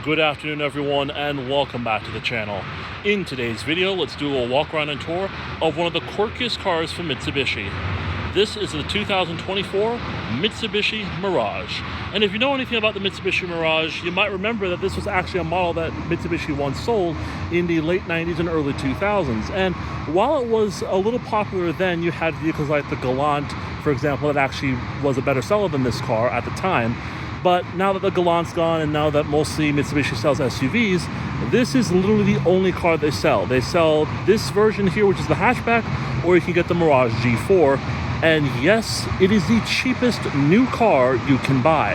Good afternoon everyone and welcome back to the channel. In today's video, let's do a walk around and tour of one of the quirkiest cars from Mitsubishi. This is the 2024 Mitsubishi Mirage. And if you know anything about the Mitsubishi Mirage, you might remember that this was actually a model that Mitsubishi once sold in the late 90s and early 2000s. And while it was a little popular then, you had vehicles like the Galant, for example, that actually was a better seller than this car at the time. But now that the Galant's gone and now that mostly Mitsubishi sells SUVs, this is literally the only car they sell. They sell this version here, which is the hatchback, or you can get the Mirage G4. And yes, it is the cheapest new car you can buy.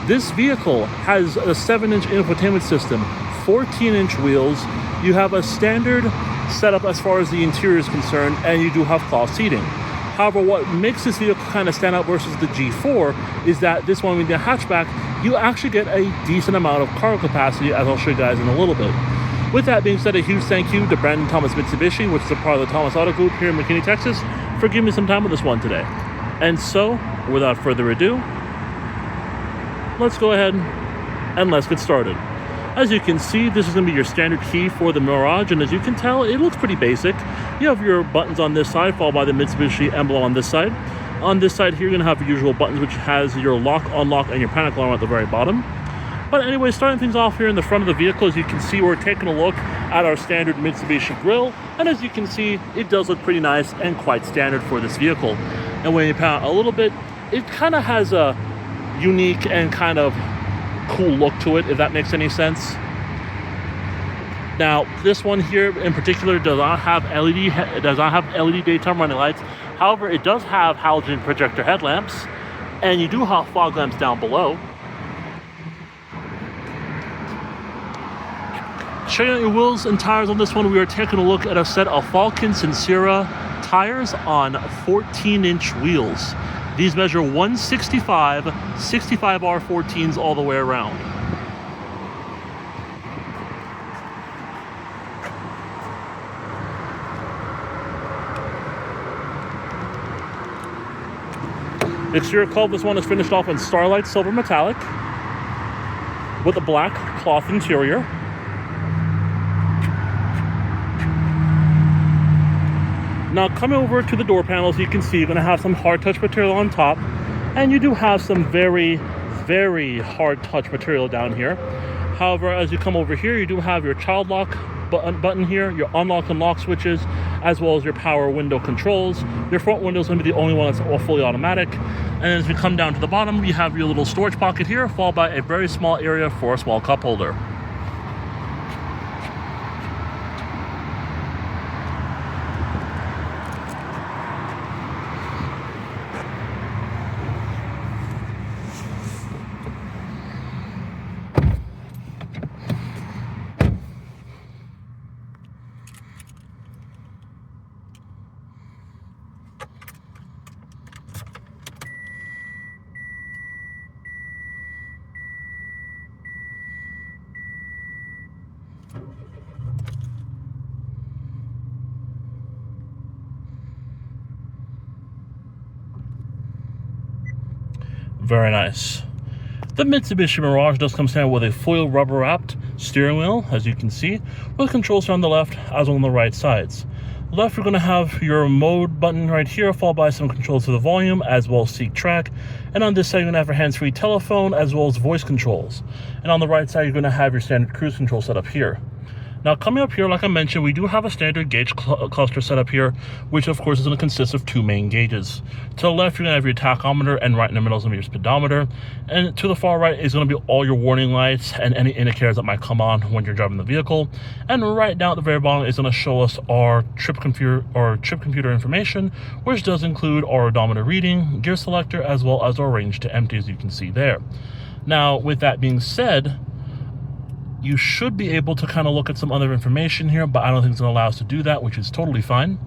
This vehicle has a 7-inch infotainment system, 14-inch wheels. You have a standard setup as far as the interior is concerned, and you do have cloth seating. However, what makes this vehicle kind of stand out versus the G4 is that this one with the hatchback, you actually get a decent amount of cargo capacity, as I'll show you guys in a little bit. With that being said, a huge thank you to Brandon Thomas Mitsubishi, which is a part of the Thomas Auto Group here in McKinney, Texas, for giving me some time with this one today. And so, without further ado, let's go ahead and let's get started. As you can see, this is going to be your standard key for the Mirage, and as you can tell, it looks pretty basic. You have your buttons on this side, followed by the Mitsubishi emblem on this side. On this side here, you're going to have your usual buttons, which has your lock, unlock, and your panic alarm at the very bottom. But anyway, starting things off here in the front of the vehicle, as you can see, we're taking a look at our standard Mitsubishi grille, and as you can see, it does look pretty nice and quite standard for this vehicle. And when you pan out a little bit, it kind of has a unique and kind of cool look to it, if that makes any sense. Now, this one here in particular does not have LED daytime running lights. However, it does have halogen projector headlamps, and you do have fog lamps down below. Checking out your wheels and tires on this one, we are taking a look at a set of Falcon Sincera tires on 14-inch wheels. These measure 165, 65R14s all the way around. The exterior color of this one is finished off in Starlight Silver Metallic with a black cloth interior. Now, coming over to the door panels, you can see you're going to have some hard touch material on top, and you do have some very, very hard touch material down here. However, as you come over here, you do have your child lock button here, your unlock and lock switches, as well as your power window controls. Your front window is going to be the only one that's fully automatic. And as we come down to the bottom, you have your little storage pocket here, followed by a very small area for a small cup holder. Very nice. The Mitsubishi Mirage does come standard with a foil rubber wrapped steering wheel, as you can see, with controls on the left as well on the right sides. Left, you're going to have your mode button right here, followed by some controls for the volume as well as seek track. And on this side, you're going to have your hands-free telephone as well as voice controls. And on the right side, you're going to have your standard cruise control setup here. Now, coming up here, like I mentioned, we do have a standard gauge cluster setup here, which of course is going to consist of two main gauges. To the left, you're going to have your tachometer, and right in the middle is going to be your speedometer. And to the far right is going to be all your warning lights and any indicators that might come on when you're driving the vehicle. And right down at the very bottom is going to show us our trip computer information, which does include our odometer reading, gear selector, as well as our range to empty, as you can see there. Now, with that being said, you should be able to kind of look at some other information here, but I don't think it's going to allow us to do that, which is totally fine.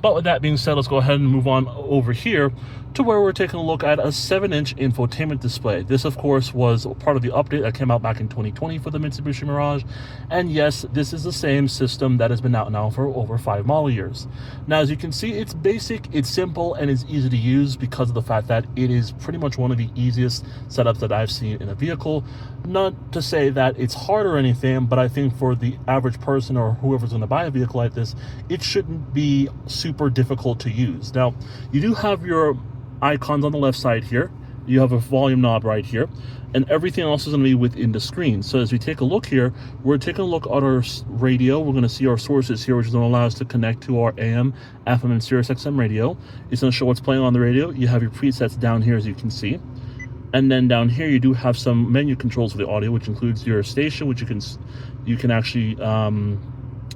But with that being said, let's go ahead and move on over here to where we're taking a look at a 7-inch infotainment display. This, of course, was part of the update that came out back in 2020 for the Mitsubishi Mirage. And yes, this is the same system that has been out now for over 5 model years. Now, as you can see, it's basic, it's simple, and it's easy to use because of the fact that it is pretty much one of the easiest setups that I've seen in a vehicle. Not to say that it's harder or anything, but I think for the average person or whoever's going to buy a vehicle like this, it shouldn't be super difficult to use. Now, you do have your icons on the left side here. You have a volume knob right here, and everything else is going to be within the screen. So as we take a look here, we're taking a look at our radio. We're going to see our sources here, which is going to allow us to connect to our AM, FM, and Sirius XM radio. It's going to show what's playing on the radio. You have your presets down here, as you can see. And then down here, you do have some menu controls for the audio, which includes your station, which you can actually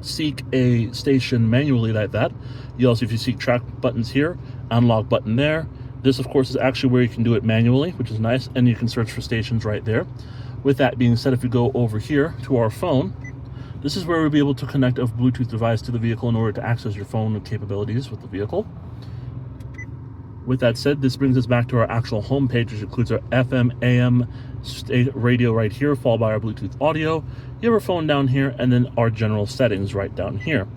seek a station manually like that. You also, if you seek track buttons here, analog button there. This, of course, is actually where you can do it manually, which is nice, and you can search for stations right there. With that being said, if we go over here to our phone, this is where we'll be able to connect a Bluetooth device to the vehicle in order to access your phone capabilities with the vehicle. With that said, this brings us back to our actual home page, which includes our FM, AM radio right here, followed by our Bluetooth audio. You have our phone down here, and then our general settings right down here.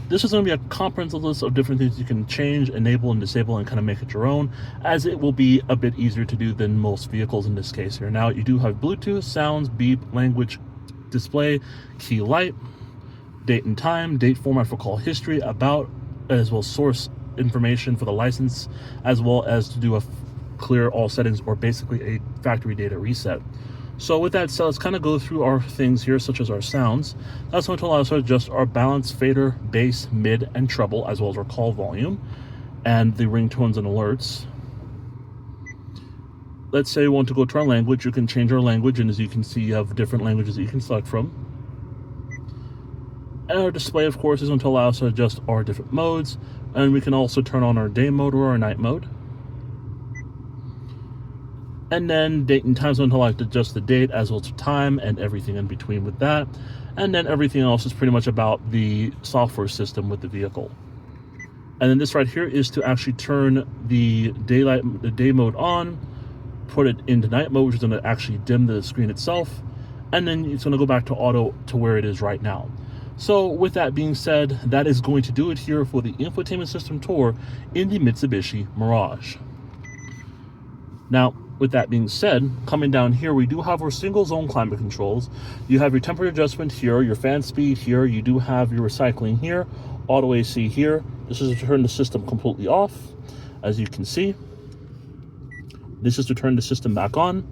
This is going to be a comprehensive list of different things you can change, enable, and disable, and kind of make it your own, as it will be a bit easier to do than most vehicles in this case here. Now, you do have Bluetooth, sounds, beep, language, display, key light, date and time, date format for call history, about, as well as source information for the license, as well as to do a clear all settings, or basically a factory data reset. So with that said, let's kind of go through our things here, such as our sounds. That's going to allow us to adjust our balance, fader, bass, mid, and treble, as well as our call volume, and the ringtones and alerts. Let's say we want to go to our language. You can change our language, and as you can see, you have different languages that you can select from. And our display, of course, is going to allow us to adjust our different modes, and we can also turn on our day mode or our night mode. And then date and time is going to allow you to adjust the date as well as time and everything in between with that. And then everything else is pretty much about the software system with the vehicle. And then this right here is to actually turn the day mode on, put it into night mode, which is going to actually dim the screen itself. And then it's going to go back to auto to where it is right now. So with that being said, that is going to do it here for the infotainment system tour in the Mitsubishi Mirage. Now, with that being said, coming down here, we do have our single zone climate controls. You have your temperature adjustment here, your fan speed here, you do have your recycling here, auto AC here. This is to turn the system completely off, as you can see. This is to turn the system back on,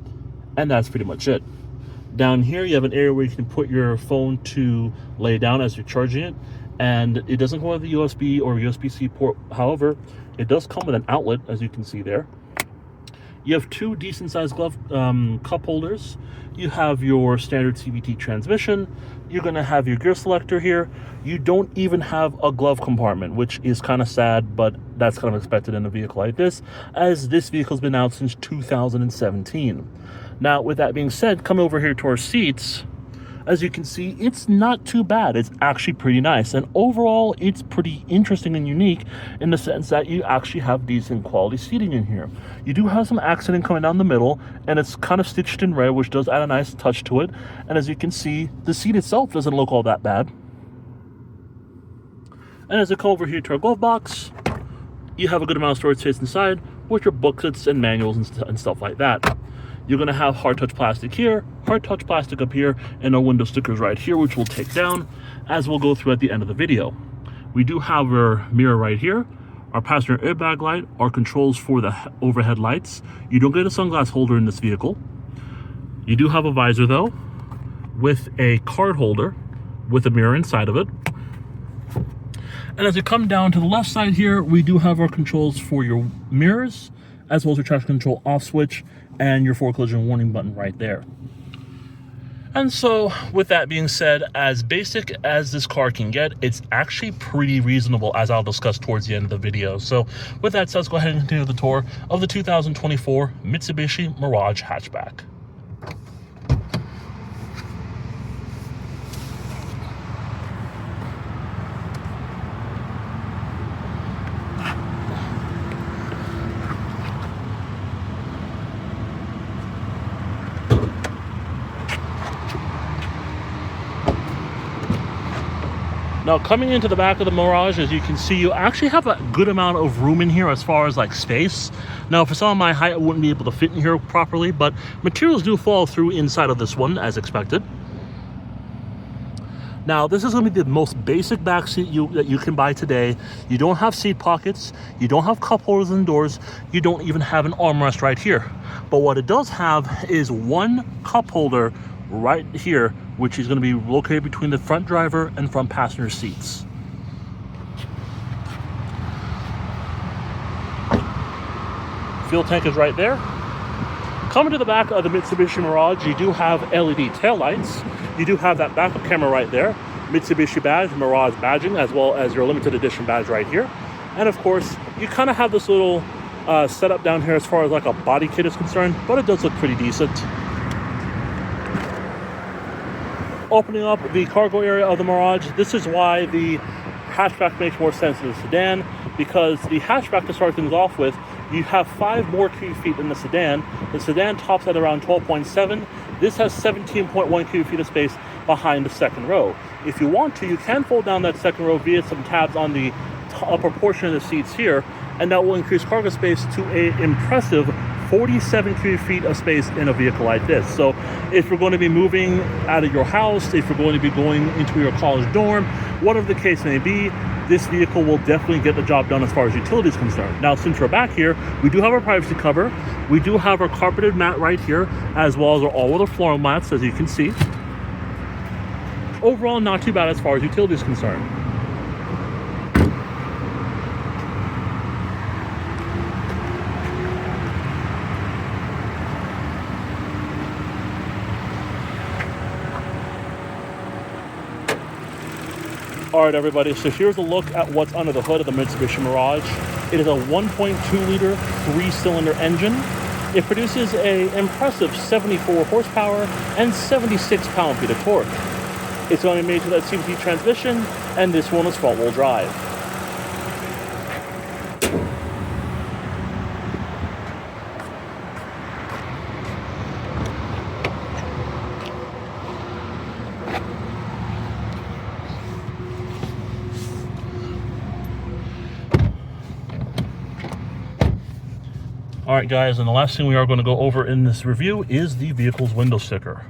and that's pretty much it. Down here, you have an area where you can put your phone to lay down as you're charging it, and it doesn't come with a USB or USB-C port. However, it does come with an outlet, as you can see there. You have two decent sized glove cup holders. You have your standard CVT transmission. You're going to have your gear selector here. You don't even have a glove compartment, which is kind of sad, but that's kind of expected in a vehicle like this, as this vehicle's been out since 2017. Now, with that being said, coming over here to our seats, as you can see, it's not too bad. It's actually pretty nice. And overall, it's pretty interesting and unique in the sense that you actually have decent quality seating in here. You do have some accenting coming down the middle, and it's kind of stitched in red, which does add a nice touch to it. And as you can see, the seat itself doesn't look all that bad. And as I come over here to our glove box, you have a good amount of storage space inside with your booklets and manuals and stuff like that. You're going to have hard touch plastic here, hard touch plastic up here, and our window stickers right here, which we'll take down as we'll go through at the end of the video. We do have our mirror right here, our passenger airbag light, our controls for the overhead lights. You don't get a sunglass holder in this vehicle. You do have a visor though, with a card holder with a mirror inside of it. And as you come down to the left side here, we do have our controls for your mirrors, as well as your traction control off switch and your forward collision warning button right there. And so with that being said, as basic as this car can get, it's actually pretty reasonable, as I'll discuss towards the end of the video. So with that said, let's go ahead and continue the tour of the 2024 Mitsubishi Mirage hatchback. Now, coming into the back of the Mirage, as you can see, you actually have a good amount of room in here as far as like space. Now, for some of my height, I wouldn't be able to fit in here properly, but materials do fall through inside of this one as expected. Now, this is going to be the most basic back seat that you can buy today. You don't have seat pockets, you don't have cup holders and doors, you don't even have an armrest right here. But what it does have is one cup holder right here, which is going to be located between the front driver and front passenger seats. Fuel tank is right there. Coming to the back of the Mitsubishi Mirage, you do have LED taillights. You do have that backup camera right there, Mitsubishi badge, Mirage badging, as well as your limited edition badge right here. And of course, you kind of have this little setup down here as far as like a body kit is concerned, but it does look pretty decent. Opening up the cargo area of the Mirage, this is why the hatchback makes more sense than the sedan, because the hatchback, to start things off with, you have 5 more cubic feet than the sedan. The sedan tops at around 12.7. This has 17.1 cubic feet of space behind the second row. If you want to, you can fold down that second row via some tabs on the upper portion of the seats here, and that will increase cargo space to an impressive 47 cubic feet of space in a vehicle like this. So if you're going to be moving out of your house, if you're going to be going into your college dorm, whatever the case may be, this vehicle will definitely get the job done as far as utility is concerned. Now, since we're back here, we do have our privacy cover. We do have our carpeted mat right here, as well as our all-weather floor mats, as you can see. Overall, not too bad as far as utility is concerned. All right, everybody, so here's a look at what's under the hood of the Mitsubishi Mirage. It is a 1.2 liter 3-cylinder engine. It produces an impressive 74 horsepower and 76 pound-feet of torque. It's only made to that CVT transmission, and this one is front-wheel drive. All right, guys, and the last thing we are going to go over in this review is the vehicle's window sticker.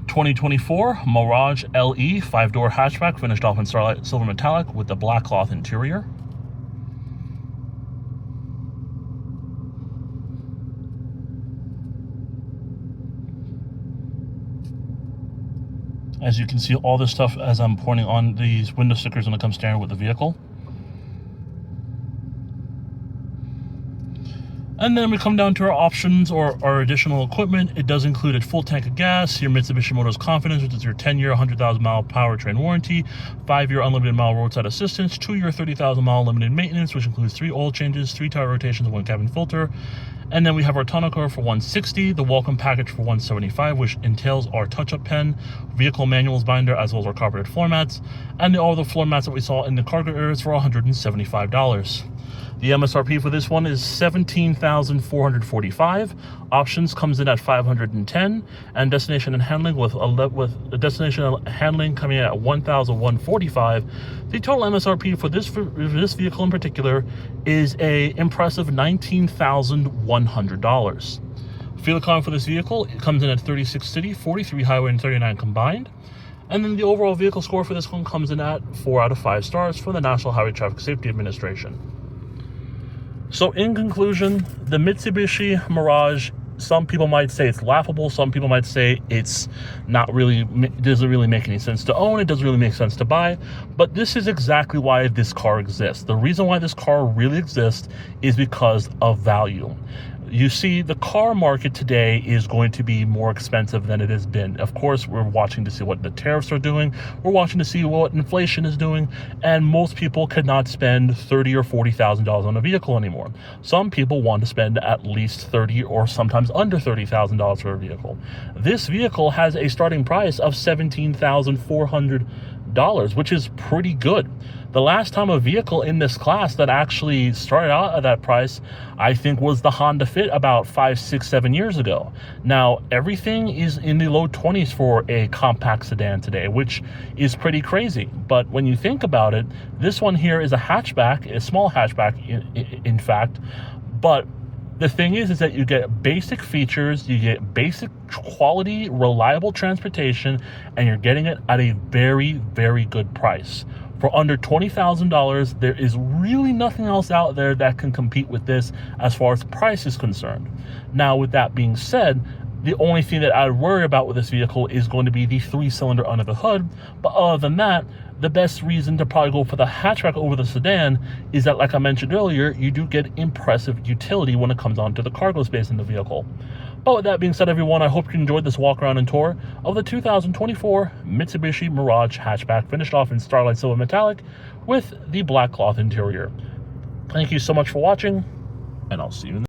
2024 Mirage LE 5-door hatchback, finished off in Starlight Silver Metallic with the black cloth interior. As you can see, all this stuff as I'm pointing on these window stickers when it comes standard with the vehicle. And then we come down to our options or our additional equipment. It does include a full tank of gas, your Mitsubishi Motors Confidence, which is your 10-year, 100,000 mile powertrain warranty, 5-year unlimited mile roadside assistance, 2-year, 30,000 mile limited maintenance, which includes 3 oil changes, 3 tire rotations, and 1 cabin filter. And then we have our tonneau cover for $160, the welcome package for $175, which entails our touch-up pen, vehicle manuals binder, as well as our carpeted floor mats, and all the floor mats that we saw in the cargo areas for $175. The MSRP for this one is $17,445. Options comes in at $510, and destination and handling with a destination and handling coming in at $1,145. The total MSRP for this vehicle in particular is a impressive $19,100. Fuel economy for this vehicle, it comes in at 36 city, 43 highway, and 39 combined. And then the overall vehicle score for this one comes in at 4 out of 5 stars from the National Highway Traffic Safety Administration. So in conclusion, the Mitsubishi Mirage, some people might say it's laughable. Some people might say it's not really, doesn't really make any sense to own. It doesn't really make sense to buy. But this is exactly why this car exists. The reason why this car really exists is because of value. You see, the car market today is going to be more expensive than it has been. Of course, we're watching to see what the tariffs are doing. We're watching to see what inflation is doing. And most people cannot spend $30,000 or $40,000 on a vehicle anymore. Some people want to spend at least $30,000 or sometimes under $30,000 for a vehicle. This vehicle has a starting price of $17,400, which is pretty good. The last time a vehicle in this class that actually started out at that price, I think, was the Honda Fit about 5, 6, 7 years ago. Now, everything is in the low 20s for a compact sedan today, which is pretty crazy. But when you think about it, this one here is a hatchback, a small hatchback, in fact. But the thing is that you get basic features, you get basic quality, reliable transportation, and you're getting it at a very, very good price. For under $20,000, there is really nothing else out there that can compete with this as far as price is concerned. Now, with that being said, the only thing that I would worry about with this vehicle is going to be the 3-cylinder under the hood. But other than that, the best reason to probably go for the hatchback over the sedan is that, like I mentioned earlier, you do get impressive utility when it comes onto the cargo space in the vehicle. But with that being said, everyone, I hope you enjoyed this walk around and tour of the 2024 Mitsubishi Mirage hatchback, finished off in Starlight Silver Metallic with the black cloth interior. Thank you so much for watching, and I'll see you in the